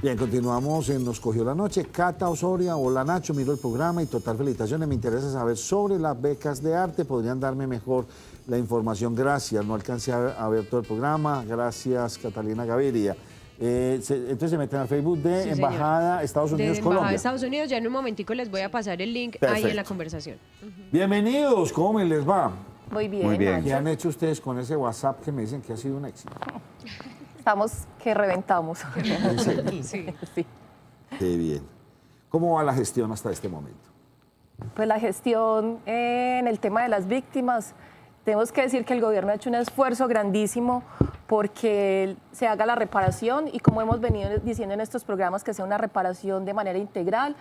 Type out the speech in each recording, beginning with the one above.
Bien, continuamos en Nos Cogió la Noche. Cata Osoria, hola Nacho, miro el programa y total felicitaciones. Me interesa saber sobre las becas de arte. ¿Podrían darme mejor la información? Gracias, no alcancé a ver todo el programa. Gracias, Catalina Gaviria. Entonces se meten al Facebook de Sí, Embajada Estados Unidos, de Embajada Colombia. de Estados Unidos, ya en un momentico les voy a pasar el link Perfecto. ahí en la conversación. Bienvenidos, ¿cómo les va? Muy bien, Muy bien. Nacho. ¿Qué han hecho ustedes con ese WhatsApp que me dicen que ha sido un éxito? Estamos que reventamos. ¿En serio? Sí. Sí. Qué bien. ¿Cómo va la gestión hasta este momento? Pues la gestión en el tema de las víctimas, tenemos que decir que el gobierno ha hecho un esfuerzo grandísimo porque se haga la reparación y, como hemos venido diciendo en estos programas, que sea una reparación de manera integral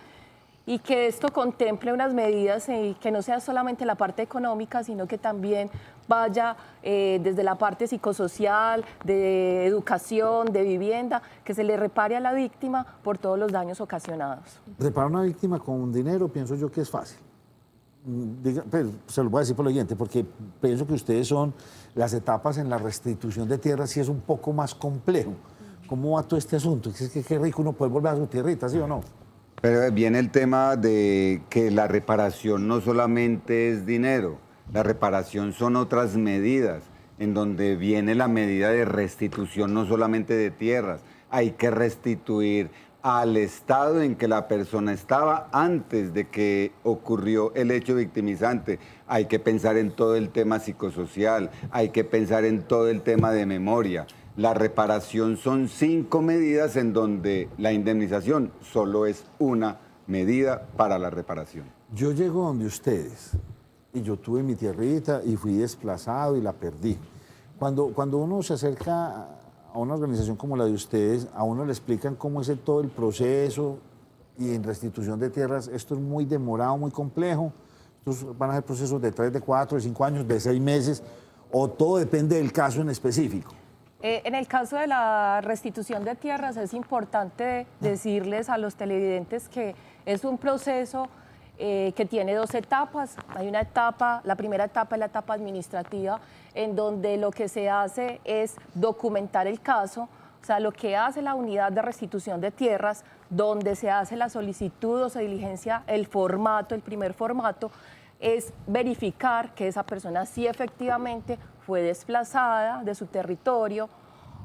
y que esto contemple unas medidas y que no sea solamente la parte económica, sino que también vaya desde la parte psicosocial, de educación, de vivienda, que se le repare a la víctima por todos los daños ocasionados. Reparar una víctima con dinero, pienso yo que es fácil. Pues, se lo voy a decir por lo siguiente, porque pienso que ustedes son las etapas en la restitución de tierras, sí es un poco más complejo. ¿Cómo va todo este asunto? Es que qué rico uno poder volver a su tierrita, ¿sí o no? Pero viene el tema de que la reparación no solamente es dinero, la reparación son otras medidas, en donde viene la medida de restitución no solamente de tierras, hay que restituir al estado en que la persona estaba antes de que ocurrió el hecho victimizante. Hay que pensar en todo el tema psicosocial, hay que pensar en todo el tema de memoria. La reparación son 5 medidas en donde la indemnización solo es una medida para la reparación. Yo llego donde ustedes y yo tuve mi tierrita y fui desplazado y la perdí. Cuando uno se acerca a una organización como la de ustedes, a uno le explican cómo es todo el proceso y en restitución de tierras, esto es muy demorado, muy complejo. Estos van a ser procesos de 3, de 4, de 5 años, de 6 meses, o todo depende del caso en específico. En el caso de la restitución de tierras es importante decirles a los televidentes que es un proceso que tiene 2 etapas. Hay una etapa, la primera etapa es la etapa administrativa, en donde lo que se hace es documentar el caso, o sea, lo que hace la unidad de restitución de tierras, donde se hace la solicitud o se diligencia el formato, el primer formato, es verificar que esa persona sí efectivamente fue desplazada de su territorio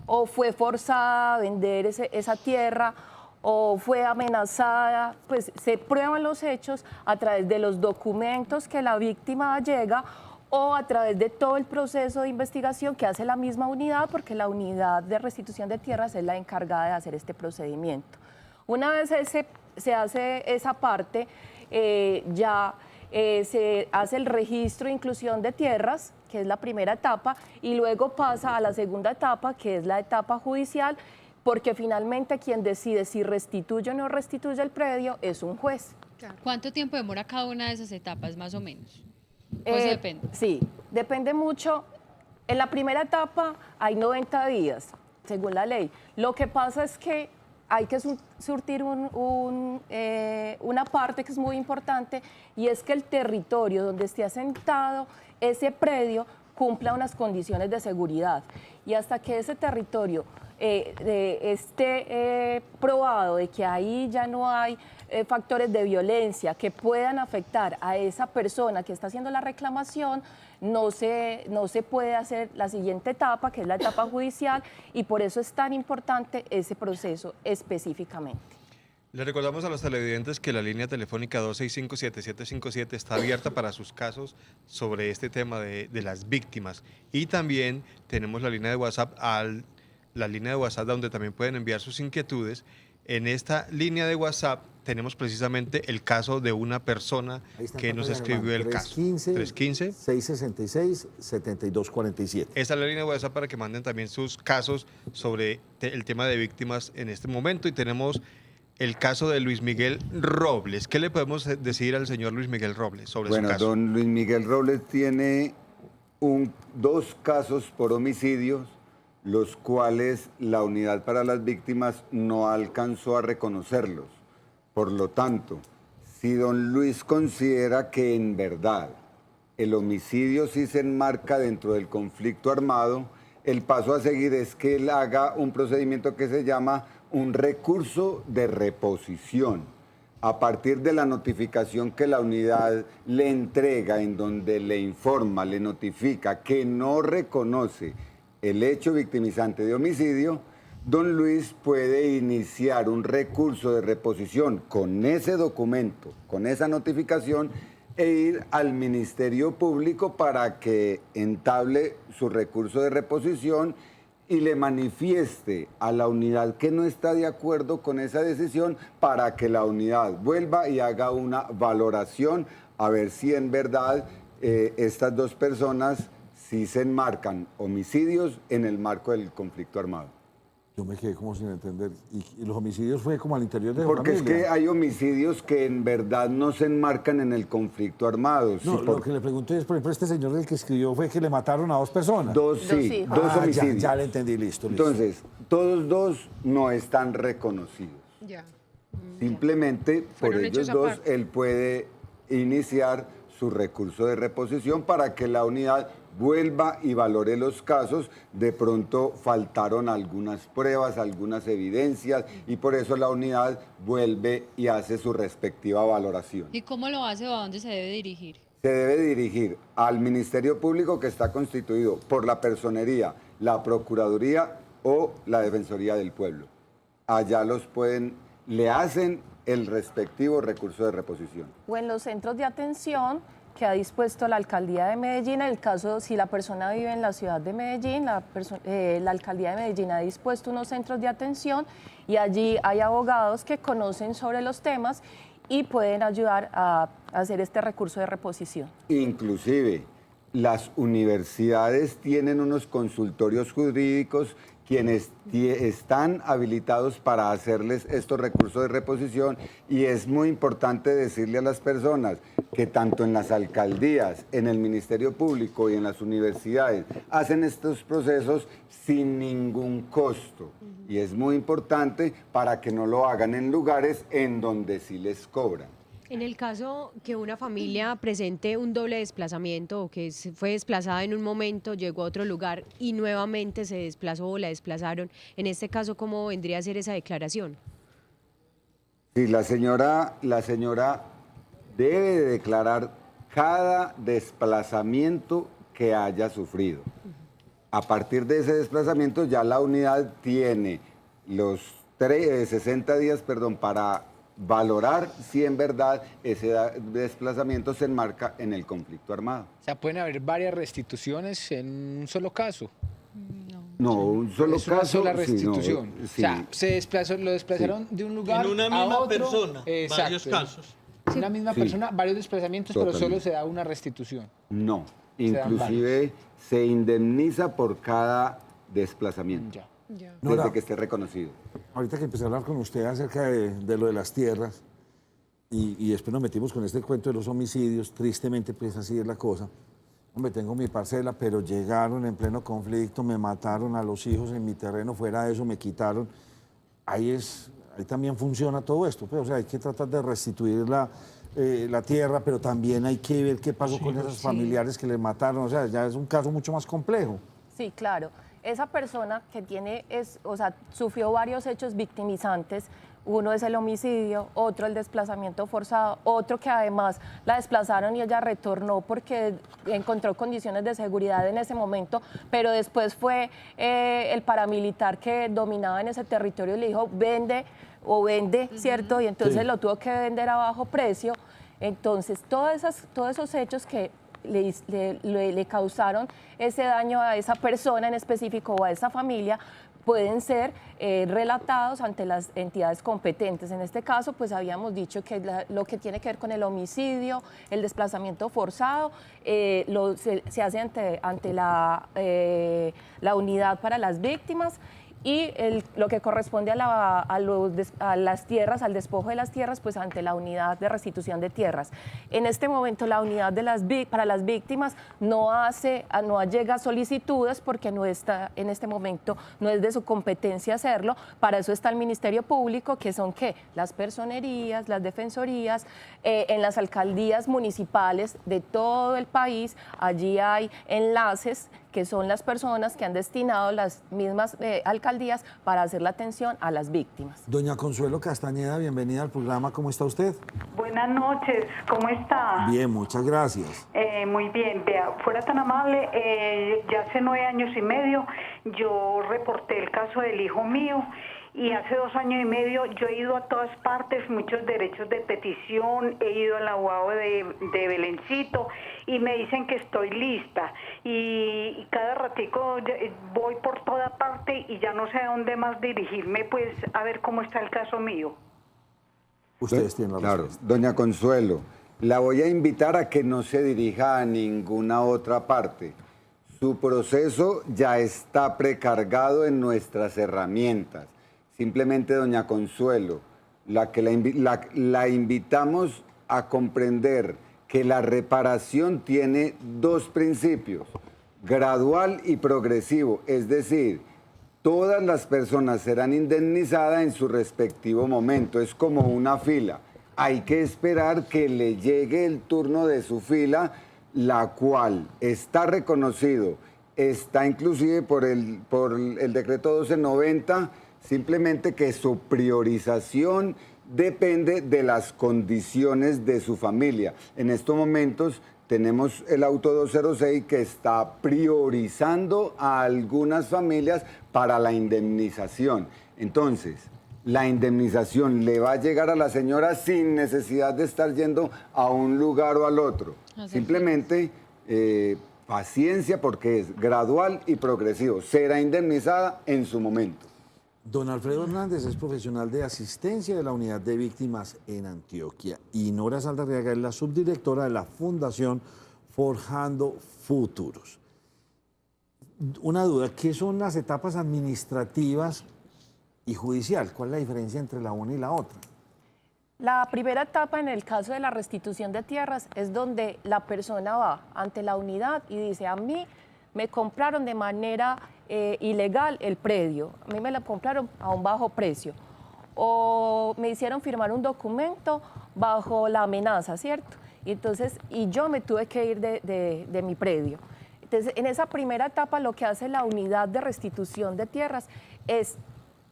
o fue forzada a vender esa tierra o fue amenazada. Pues se prueban los hechos a través de los documentos que la víctima llega o a través de todo el proceso de investigación que hace la misma unidad, porque la unidad de restitución de tierras es la encargada de hacer este procedimiento. Una vez se hace esa parte, se hace el registro e inclusión de tierras, que es la primera etapa, y luego pasa a la segunda etapa, que es la etapa judicial, porque finalmente quien decide si restituye o no restituye el predio es un juez. ¿Cuánto tiempo demora cada una de esas etapas, más o menos? Pues depende. Sí, depende mucho. En la primera etapa hay 90 días, según la ley. Lo que pasa es que hay que surtir una parte que es muy importante, y es que el territorio donde esté asentado ese predio cumpla unas condiciones de seguridad. Y hasta que ese territorio esté probado de que ahí ya no hay factores de violencia que puedan afectar a esa persona que está haciendo la reclamación, no se puede hacer la siguiente etapa, que es la etapa judicial, y por eso es tan importante ese proceso específicamente. Le recordamos a los televidentes que la línea telefónica 265-7757 está abierta para sus casos sobre este tema de las víctimas. Y también tenemos la línea de WhatsApp, donde también pueden enviar sus inquietudes. En esta línea de WhatsApp tenemos precisamente el caso de una persona que nos escribió el caso. 315-666-7247. Esa es la línea de WhatsApp para que manden también sus casos sobre el tema de víctimas en este momento. Y tenemos el caso de Luis Miguel Robles. ¿Qué le podemos decir al señor Luis Miguel Robles sobre su caso? Bueno, don Luis Miguel Robles tiene 2 casos por homicidios, los cuales la unidad para las víctimas no alcanzó a reconocerlos. Por lo tanto, si don Luis considera que en verdad el homicidio sí se enmarca dentro del conflicto armado, el paso a seguir es que él haga un procedimiento que se llama un recurso de reposición. A partir de la notificación que la unidad le entrega, en donde le informa, le notifica que no reconoce el hecho victimizante de homicidio, don Luis puede iniciar un recurso de reposición con ese documento, con esa notificación, e ir al Ministerio Público para que entable su recurso de reposición y le manifieste a la unidad que no está de acuerdo con esa decisión, para que la unidad vuelva y haga una valoración a ver si en verdad estas dos personas sí se enmarcan homicidios en el marco del conflicto armado. Yo me quedé como sin entender. ¿Y los homicidios fue como al interior de la Porque familia? es que hay homicidios que en verdad no se enmarcan en el conflicto armado. No, Sí, lo que le pregunté es, por ejemplo, este señor del que escribió fue que le mataron a 2 personas. Dos, sí, hijos. dos homicidios. Ya le entendí, listo, listo. Entonces, todos dos no están reconocidos. Ya. Simplemente por Fueron ellos hechos dos aparte. él puede iniciar su recurso de reposición para que la unidad vuelva y valore los casos. De pronto faltaron algunas pruebas, algunas evidencias, y por eso la unidad vuelve y hace su respectiva valoración. ¿Y cómo lo hace o a dónde se debe dirigir? Se debe dirigir al Ministerio Público, que está constituido por la Personería, la Procuraduría o la Defensoría del Pueblo. Allá le hacen el respectivo recurso de reposición. O en los centros de atención que ha dispuesto la Alcaldía de Medellín. En el caso, si la persona vive en la ciudad de Medellín, la Alcaldía de Medellín ha dispuesto unos centros de atención y allí hay abogados que conocen sobre los temas y pueden ayudar a hacer este recurso de reposición. Inclusive, las universidades tienen unos consultorios jurídicos quienes están habilitados para hacerles estos recursos de reposición, y es muy importante decirle a las personas que tanto en las alcaldías, en el Ministerio Público y en las universidades hacen estos procesos sin ningún costo, y es muy importante para que no lo hagan en lugares en donde sí les cobran. En el caso que una familia presente un doble desplazamiento o que fue desplazada en un momento, llegó a otro lugar y nuevamente se desplazó o la desplazaron, en este caso, ¿cómo vendría a ser esa declaración? Sí, la señora debe de declarar cada desplazamiento que haya sufrido. A partir de ese desplazamiento ya la unidad tiene los 60 días para valorar si en verdad ese desplazamiento se enmarca en el conflicto armado. O sea, pueden haber varias restituciones en un solo caso. No, un solo Es una caso. sola sí, restitución. no, O sea, lo desplazaron de un lugar En una a misma otro. persona, Exacto. varios casos. Una misma Sí. persona, varios desplazamientos, pero Totalmente. solo se da una restitución. No, Se dan inclusive se indemniza por cada desplazamiento, Ya. Ya. desde Nora, que esté reconocido. ahorita que empecé a hablar con usted acerca de lo de las tierras, y después nos metimos con este cuento de los homicidios, tristemente pues así es la cosa. Hombre, tengo mi parcela, pero llegaron en pleno conflicto, me mataron a los hijos en mi terreno, fuera de eso me quitaron. Ahí también funciona todo esto, pues, o sea, hay que tratar de restituir la tierra, pero también hay que ver qué pasó con esos familiares que le mataron, o sea, ya es un caso mucho más complejo. Sí, claro. Esa persona que sufrió varios hechos victimizantes, uno es el homicidio, otro el desplazamiento forzado, otro que además la desplazaron y ella retornó porque encontró condiciones de seguridad en ese momento, pero después fue el paramilitar que dominaba en ese territorio y le dijo vende, ¿cierto? Y entonces Sí. lo tuvo que vender a bajo precio. Entonces, todos esos hechos que le causaron ese daño a esa persona en específico o a esa familia pueden ser relatados ante las entidades competentes. En este caso, pues habíamos dicho que lo que tiene que ver con el homicidio, el desplazamiento forzado, se hace ante la unidad para las víctimas, y lo que corresponde a las tierras, al despojo de las tierras, pues ante la unidad de restitución de tierras. En este momento la unidad para las víctimas no llega a solicitudes porque no está, en este momento no es de su competencia hacerlo. Para eso está el Ministerio Público, que son las personerías, las defensorías, en las alcaldías municipales de todo el país. Allí hay enlaces que son las personas que han destinado las mismas alcaldías para hacer la atención a las víctimas. Doña Consuelo Castañeda, bienvenida al programa. ¿Cómo está usted? Buenas noches, ¿cómo está? Bien, muchas gracias. Muy bien, vea, fuera tan amable, ya hace 9 años y medio yo reporté el caso del hijo mío y hace 2 años y medio yo he ido a todas partes, muchos derechos de petición, he ido al abogado de Belencito y me dicen que estoy lista y cada ratico voy por toda parte y ya no sé a dónde más dirigirme, pues a ver cómo está el caso mío. Ustedes tienen la Claro, respuesta. doña Consuelo, la voy a invitar a que no se dirija a ninguna otra parte. Su proceso ya está precargado en nuestras herramientas. Simplemente, doña Consuelo, la invitamos a comprender que la reparación tiene 2 principios, gradual y progresivo, es decir, todas las personas serán indemnizadas en su respectivo momento, es como una fila. Hay que esperar que le llegue el turno de su fila, la cual está reconocido, está inclusive por el decreto 1290, simplemente que su priorización depende de las condiciones de su familia. En estos momentos tenemos el auto 206 que está priorizando a algunas familias para la indemnización. Entonces, la indemnización le va a llegar a la señora sin necesidad de estar yendo a un lugar o al otro. Simplemente paciencia porque es gradual y progresivo. Será indemnizada en su momento. Don Alfredo Hernández es profesional de asistencia de la Unidad de Víctimas en Antioquia y Nora Saldarriaga es la subdirectora de la Fundación Forjando Futuros. Una duda, ¿qué son las etapas administrativas y judicial? ¿Cuál es la diferencia entre la una y la otra? La primera etapa en el caso de la restitución de tierras es donde la persona va ante la unidad y dice, a mí me compraron de manera ilegal el predio, a mí me lo compraron a un bajo precio o me hicieron firmar un documento bajo la amenaza, ¿cierto? Y yo me tuve que ir de mi predio. Entonces, en esa primera etapa lo que hace la unidad de restitución de tierras es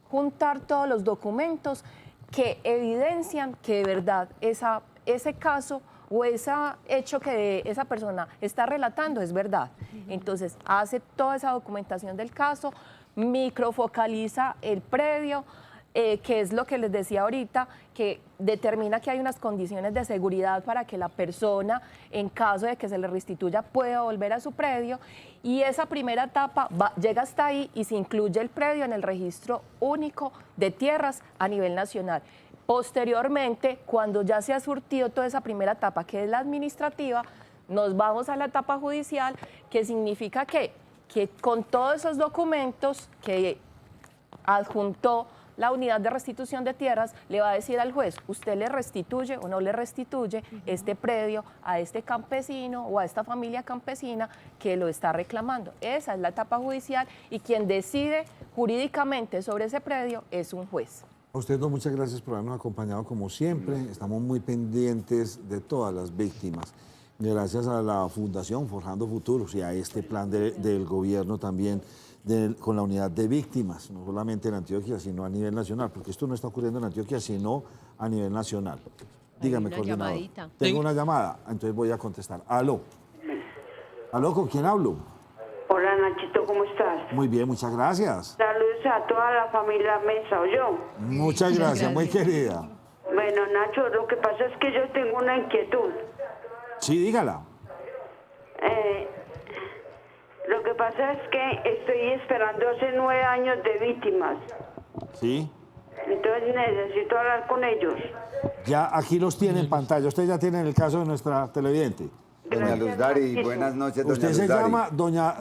juntar todos los documentos que evidencian que de verdad ese caso o ese hecho que esa persona está relatando es verdad. Entonces, hace toda esa documentación del caso, microfocaliza el predio, que es lo que les decía ahorita, que determina que hay unas condiciones de seguridad para que la persona, en caso de que se le restituya, pueda volver a su predio. Y esa primera etapa llega hasta ahí y se incluye el predio en el registro único de tierras a nivel nacional. Posteriormente, cuando ya se ha surtido toda esa primera etapa, que es la administrativa, nos vamos a la etapa judicial, que significa que con todos esos documentos que adjuntó la unidad de restitución de tierras, le va a decir al juez, usted le restituye o no le restituye este predio a este campesino o a esta familia campesina que lo está reclamando. Esa es la etapa judicial y quien decide jurídicamente sobre ese predio es un juez. A ustedes dos, muchas gracias por habernos acompañado como siempre. Estamos muy pendientes de todas las víctimas. Gracias a la Fundación Forjando Futuros y a este plan del gobierno también con la unidad de víctimas, no solamente en Antioquia, sino a nivel nacional, porque esto no está ocurriendo en Antioquia, sino a nivel nacional. Dígame, una coordinador. llamadita. Tengo una llamada, entonces voy a contestar. Aló. Aló, ¿con quién hablo? Hola Nachito, ¿cómo estás? Muy bien, muchas gracias. Saludos a toda la familia Mesa, ¿oyó? Muchas gracias, muy querida. Bueno, Nacho, lo que pasa es que yo tengo una inquietud. Sí, dígala. Lo que pasa es que estoy esperando hace 9 años de víctimas. Sí. Entonces necesito hablar con ellos. Ya aquí los tiene en pantalla. Usted ya tiene el caso de nuestra televidente. Doña Luz Dari, buenas noches, doña Usted Luz se Dari. llama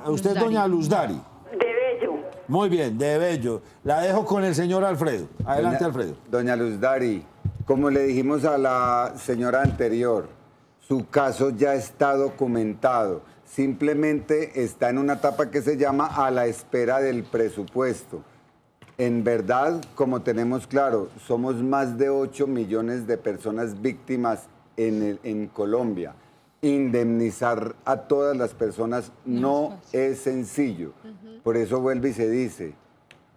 usted es doña Luz Dari. De Bello. Muy bien, de Bello. La dejo con el señor Alfredo. Adelante, Alfredo. Doña Luz Dari, como le dijimos a la señora anterior, su caso ya está documentado. Simplemente está en una etapa que se llama a la espera del presupuesto. En verdad, como tenemos claro, somos más de 8 millones de personas víctimas en Colombia. indemnizar a todas las personas no es sencillo. Por eso vuelve y se dice,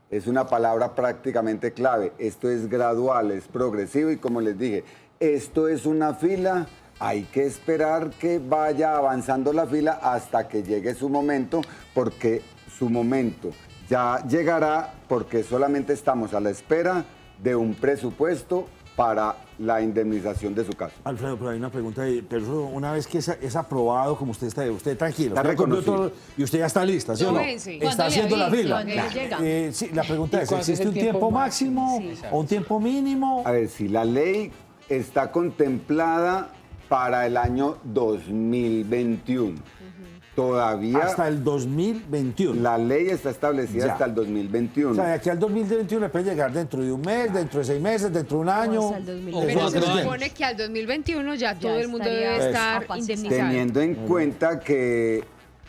es una palabra prácticamente clave, esto es gradual, es progresivo y como les dije, esto es una fila, hay que esperar que vaya avanzando la fila hasta que llegue su momento, porque su momento ya llegará, porque solamente estamos a la espera de un presupuesto para la indemnización de su caso. Alfredo, pero hay una pregunta ahí. Pero eso, una vez que es aprobado, como usted está, usted tranquilo. Está usted cumplió reconocido. y usted ya está lista, ¿sí o no? Sí. Está ¿Cuándo le haciendo la avisa? fila. ¿Cuándo le llega? Sí, la pregunta ¿Y es, cuál es ¿existe el un tiempo tiempo máximo máximo? o un tiempo mínimo? A ver, si la ley está contemplada para el año 2021, todavía Hasta el 2021. la ley está establecida Ya. hasta el 2021. O sea, de aquí al 2021 le puede llegar dentro de un mes, dentro de 6 meses, dentro de un año. hasta el 2021. Eso es Pero lo se que nos viene. supone que al 2021 ya todo el mundo estaría debe estar apaciguado. indemnizado. Teniendo en cuenta que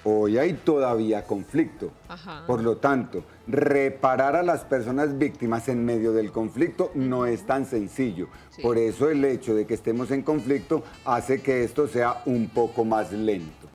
hoy hay todavía conflicto. Ajá. Por lo tanto, reparar a las personas víctimas en medio del conflicto no es tan sencillo. Sí. Por eso el hecho de que estemos en conflicto hace que esto sea un poco más lento.